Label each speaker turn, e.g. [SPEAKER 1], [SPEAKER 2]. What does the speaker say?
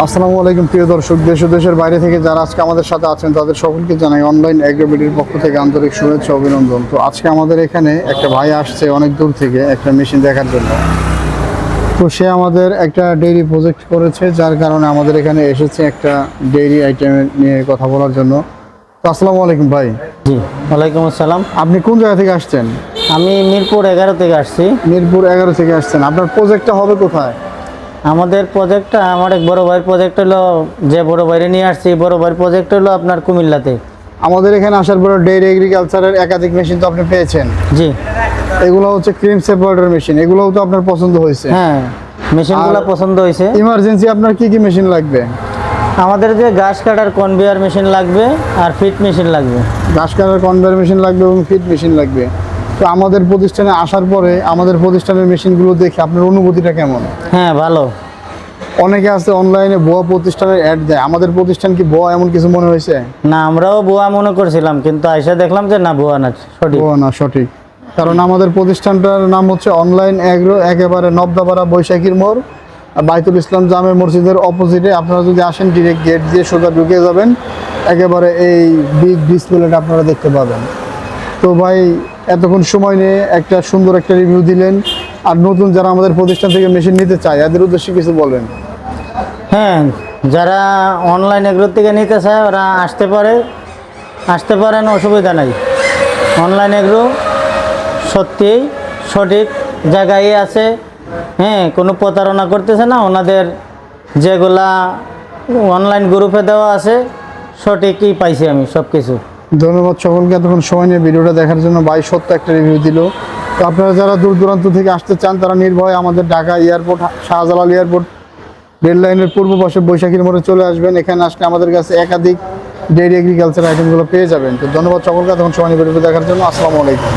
[SPEAKER 1] আসসালামু আলাইকুম প্রিয় দর্শক, দেশ ও দেশের বাইরে থেকে যারা আজকে আমাদের সাথে আছেন তাদের সকলকে জানাই অনলাইন এগ্রোবিডির পক্ষ থেকে আন্তরিক শুভেচ্ছা অভিনন্দন। তো আজকে আমাদের এখানে একটা ভাই আসছে অনেক দূর থেকে একটা মেশিন দেখার জন্য। তো সে আমাদের একটা ডেইরি প্রজেক্ট করেছে, যার কারণে আমাদের এখানে এসেছে একটা ডেইরি আইটেম নিয়ে কথা বলার জন্য। তো আসসালামু আলাইকুম ভাই।
[SPEAKER 2] জি, ওয়ালাইকুম আসসালাম।
[SPEAKER 1] আপনি কোন জায়গা থেকে আসছেন?
[SPEAKER 2] আমি মিরপুর 11 থেকে আসছি।
[SPEAKER 1] মিরপুর 11 থেকে আসছেন। আপনার প্রজেক্টটা হবে কোথায়?
[SPEAKER 2] আমাদের প্রজেক্টটা, আমার এক বড় ভাইয়ের প্রজেক্ট হলো, যে বড় ভাইরে নিয়ে আসছি, বড় ভাইয়ের প্রজেক্ট হলো আপনার কুমিল্লাতে।
[SPEAKER 1] আমাদের এখানে আসার পরে ডেইরি এগ্রিকালচারের একাধিক মেশিন তো আপনি পেয়েছেন।
[SPEAKER 2] জি,
[SPEAKER 1] এগুলো হচ্ছে ক্রিম সেপারেটর মেশিন, এগুলোও তো আপনার পছন্দ হয়েছে।
[SPEAKER 2] হ্যাঁ, মেশিনগুলো
[SPEAKER 1] আর
[SPEAKER 2] পছন্দ হয়েছে।
[SPEAKER 1] ইমার্জেন্সি আপনার কি কি মেশিন লাগবে?
[SPEAKER 2] আমাদের যে ঘাস কাটার কনভেয়ার মেশিন লাগবে আর ফিট মেশিন লাগবে।
[SPEAKER 1] ঘাস কাটার কনভেয়ার মেশিন লাগবে এবং ফিট মেশিন লাগবে। তো আমাদের প্রতিষ্ঠানে আসার পরে আমাদের প্রতিষ্ঠানের মেশিনগুলো দেখে আপনার অনুভূতিটা কেমন?
[SPEAKER 2] হ্যাঁ, ভালো।
[SPEAKER 1] অনেকে আছে অনলাইনে ভুয়া প্রতিষ্ঠানের অ্যাড দেয়, আমাদের প্রতিষ্ঠান কি ভুয়া এমন কিছু মনে হয়েছে?
[SPEAKER 2] না, আমরাও বুয়া মনে করছিলাম, কিন্তু আইসা দেখলাম যে না, বুয়া না, সঠিক।
[SPEAKER 1] ভুয়া না, সঠিক। কারণ আমাদের প্রতিষ্ঠানটার নাম হচ্ছে অনলাইন এগ্রো, একেবারে নবদাপাড়া বৈশাখীর মোড়, বাইতুল ইসলাম জামে মসজিদের অপোজিটে। আপনারা যদি আসেন ডিরেক্ট গেট দিয়ে সোজা ঢুকে যাবেন, একেবারে এই বিগ ডিসপ্লেটা আপনারা দেখতে পাবেন। তো ভাই, এতক্ষণ সময় নিয়ে একটা সুন্দর একটা রিভিউ দিলেন। আর নতুন যারা আমাদের প্রতিষ্ঠান থেকে মেশিন নিতে চায় এদের উদ্দেশ্যে কিছু বলেন।
[SPEAKER 2] হ্যাঁ, যারা অনলাইন এগুলোর থেকে নিতে চায় ওরা আসতে পারেন, অসুবিধা নাই। অনলাইন এগুলো সত্যিই সঠিক জায়গায় আছে। হ্যাঁ, কোনো প্রতারণা করতেছে না। ওনাদের যেগুলা অনলাইন গ্রুপে দেওয়া আছে সঠিকই পাইছি আমি সব কিছু।
[SPEAKER 1] ধন্যবাদ সকলকে এতক্ষণ সময় নিয়ে ভিডিওটা দেখার জন্য। ভাই সত্য একটা রিভিউ দিল। তো আপনারা যারা দূর দূরান্ত থেকে আসতে চান তারা নির্ভয়ে আমাদের Dhaka airport, Shahjalal airport rail লাইনের পূর্ব পাশে বৈশাখীর মোড়ে চলে আসবেন। এখানে আসলে আমাদের কাছে একাধিক ডেইরি এগ্রিকালচার আইটেমগুলো পেয়ে যাবেন। তো ধন্যবাদ সকলকে এতক্ষণ সময় নিয়ে ভিডিওটা দেখার জন্য। আসসালামু আলাইকুম।